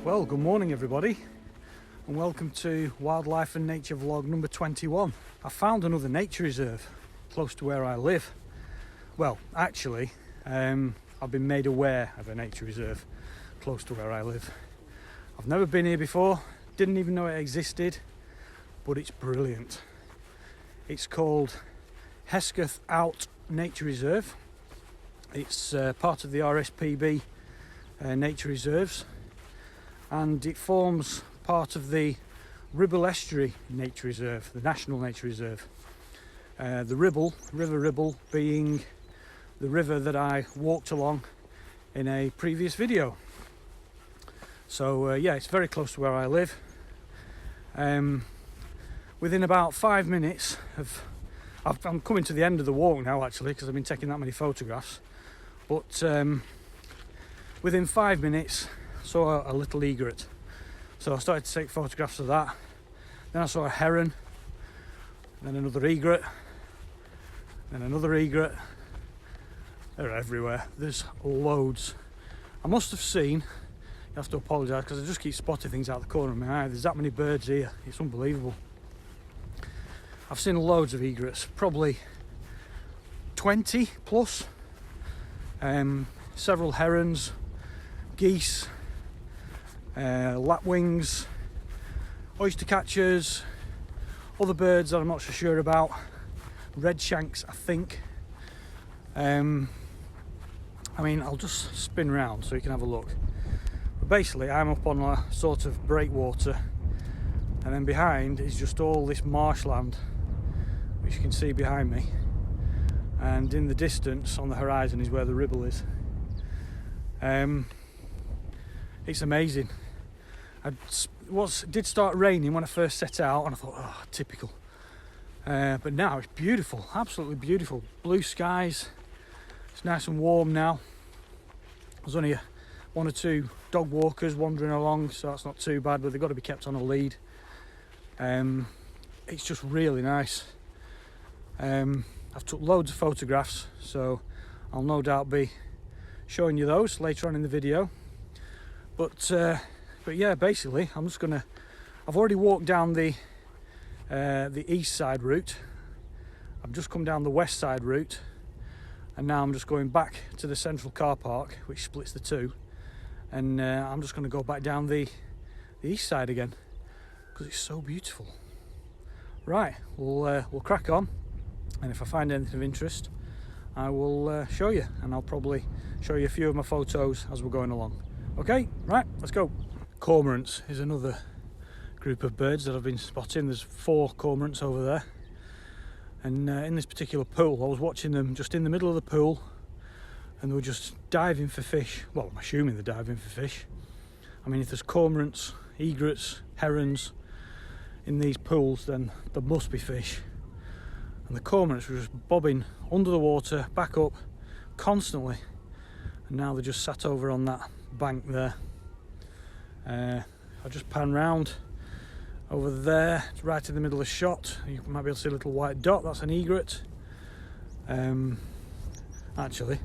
Well, good morning everybody, and welcome to Wildlife and Nature Vlog number 21. I found another nature reserve close to where I live. Well, actually, I've been made aware of a nature reserve close to where I live. I've never been here before, didn't even know it existed, but it's brilliant. It's called Hesketh Out Nature Reserve. It's part of the RSPB nature reserves, and it forms part of the Ribble Estuary Nature Reserve, the National Nature Reserve. The Ribble, River Ribble, being the river that I walked along in a previous video. So yeah, it's very close to where I live. Within about 5 minutes of, I'm coming to the end of the walk now actually, because I've been taking that many photographs, but within 5 minutes I saw a little egret. So I started to take photographs of that. Then I saw a heron, then another egret, then another egret. They're everywhere. There's loads. I must have seen, you have to apologise because I just keep spotting things out the corner of my eye. There's that many birds here, it's unbelievable. I've seen loads of egrets, probably 20 plus, several herons, geese, lapwings, oyster catchers, other birds that I'm not so sure about, redshanks I think. I mean, I'll just spin round so you can have a look. But basically I'm up on a sort of breakwater, and then behind is just all this marshland which you can see behind me, and in the distance on the horizon is where the Ribble is. It's amazing. It did start raining when I first set out, and I thought, oh, typical. But now it's beautiful, absolutely beautiful. Blue skies, it's nice and warm now. There's only one or two dog walkers wandering along, so that's not too bad, but they've got to be kept on a lead. It's just really nice. I've took loads of photographs, so I'll no doubt be showing you those later on in the video. But yeah, basically I've already walked down the east side route. I've just come down the west side route, and now I'm just going back to the central car park, which splits the two, and I'm just going to go back down the east side again because it's so beautiful. Right, we'll crack on, and if I find anything of interest I will show you, and I'll probably show you a few of my photos as we're going along. Okay, right, let's go. Cormorants is another group of birds that I've been spotting. There's 4 cormorants over there, and in this particular pool I was watching them just in the middle of the pool, and they were just diving for fish. Well, I'm assuming they're diving for fish. I mean, if there's cormorants, egrets, herons in these pools, then there must be fish. And the cormorants were just bobbing under the water, back up, constantly. And now they're just sat over on that bank there. I'll just pan round over there, it's right in the middle of the shot. You might be able to see a little white dot, that's an egret. Actually,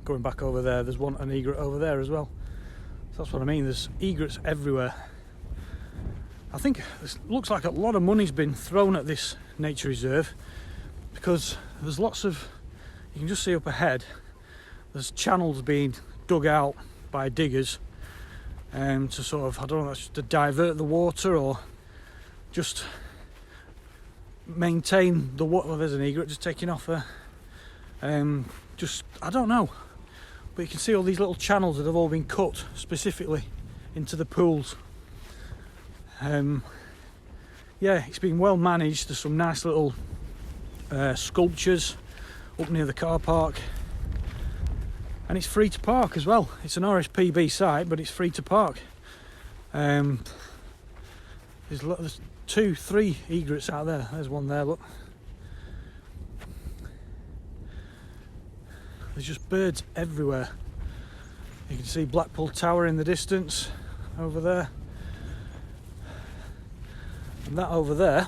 going back over there, there's an egret over there as well. So that's what I mean, there's egrets everywhere. I think it looks like a lot of money's been thrown at this nature reserve, because there's lots of, you can just see up ahead, there's channels being dug out by diggers to sort of, I don't know, to divert the water or just maintain the water. Well, there's an egret just taking off there. Just, I don't know, but you can see all these little channels that have all been cut specifically into the pools. Yeah, it's been well managed. There's some nice little sculptures up near the car park, and it's free to park as well. It's an RSPB site, but it's free to park. There's 2, 3 egrets out there. There's one there, look. There's just birds everywhere. You can see Blackpool Tower in the distance over there. And that over there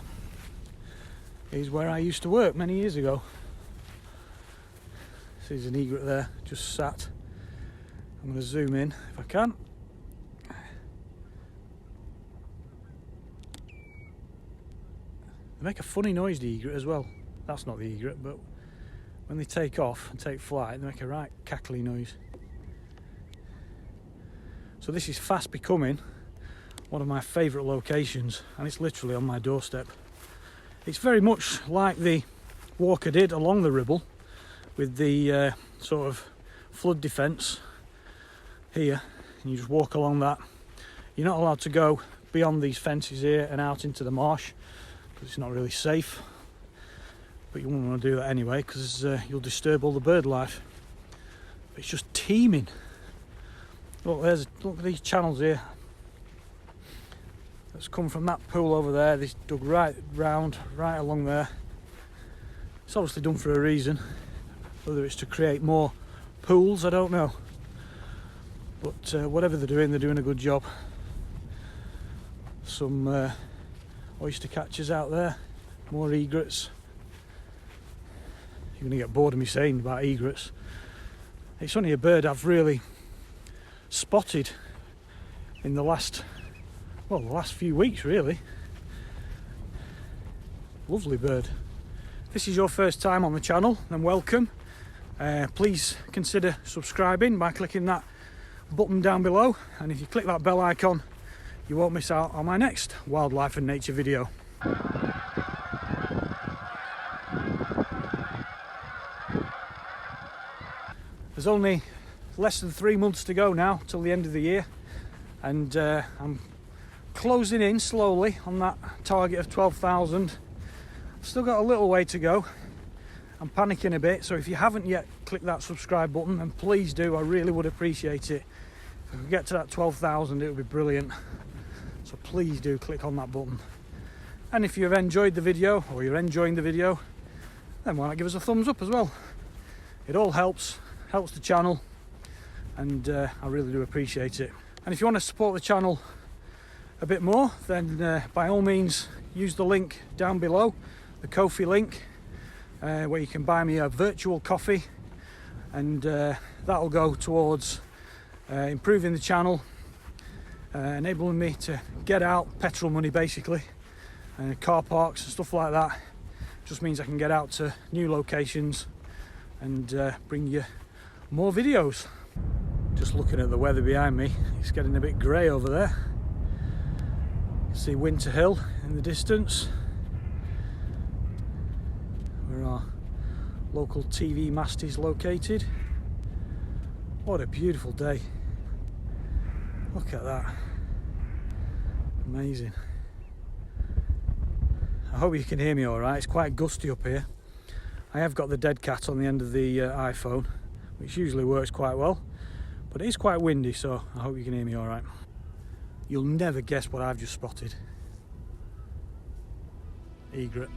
is where I used to work many years ago. There's an egret there, just sat. I'm going to zoom in if I can. They make a funny noise, the egret, as well. That's not the egret, but when they take off and take flight, they make a right cackly noise. So this is fast becoming one of my favourite locations, and it's literally on my doorstep. It's very much like the walk I did along the Ribble with the sort of flood defence here, and you just walk along that. You're not allowed to go beyond these fences here and out into the marsh because it's not really safe, but you wouldn't want to do that anyway because you'll disturb all the bird life. But it's just teeming. Look at these channels here. That's come from that pool over there. This dug right round, right along there. It's obviously done for a reason. Whether it's to create more pools, I don't know. But whatever they're doing a good job. Some oyster catchers out there, more egrets. You're going to get bored of me saying about egrets. It's only a bird I've really spotted in the last few weeks, really. Lovely bird. If this is your first time on the channel, then welcome. Please consider subscribing by clicking that button down below, and if you click that bell icon, you won't miss out on my next wildlife and nature video. There's only less than 3 months to go now till the end of the year, and I'm closing in slowly on that target of 12,000. I've still got a little way to go. I'm panicking a bit, so if you haven't yet clicked that subscribe button, then please do. I really would appreciate it. If we get to that 12,000, it would be brilliant. So please do click on that button. And if you've enjoyed the video, or you're enjoying the video, then why not give us a thumbs up as well? It all helps the channel, and I really do appreciate it. And if you want to support the channel a bit more, then by all means use the link down below, the Ko-fi link, where you can buy me a virtual coffee, and that'll go towards improving the channel, enabling me to get out petrol money basically, car parks and stuff like that. Just means I can get out to new locations and bring you more videos. Just looking at the weather behind me, it's getting a bit grey over there. You can see Winter Hill in the distance, where our local TV mast is located. What a beautiful day. Look at that. Amazing. I hope you can hear me alright. It's quite gusty up here. I have got the dead cat on the end of the iPhone, which usually works quite well, but it is quite windy, so I hope you can hear me alright. You'll never guess what I've just spotted. Egret.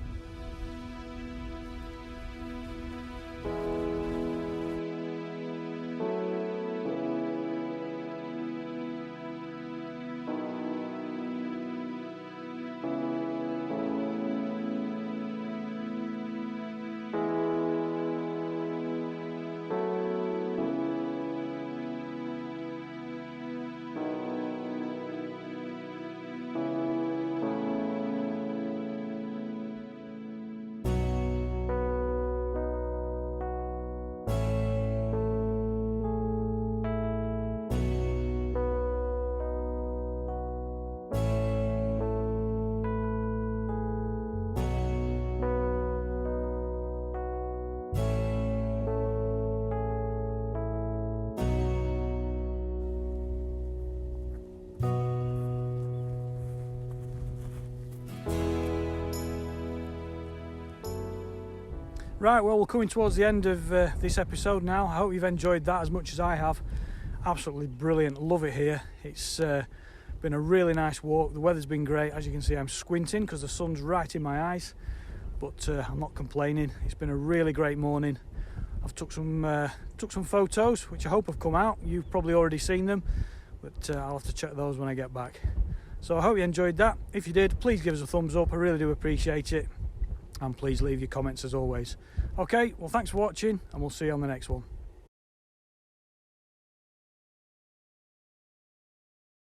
Right, well, we're coming towards the end of this episode now. I hope you've enjoyed that as much as I have. Absolutely brilliant, love it here. It's been a really nice walk. The weather's been great. As you can see, I'm squinting because the sun's right in my eyes, but I'm not complaining. It's been a really great morning. I've took some photos, which I hope have come out. You've probably already seen them, but I'll have to check those when I get back. So I hope you enjoyed that. If you did, please give us a thumbs up. I really do appreciate it. And please leave your comments as always. Okay, well, thanks for watching, and we'll see you on the next one.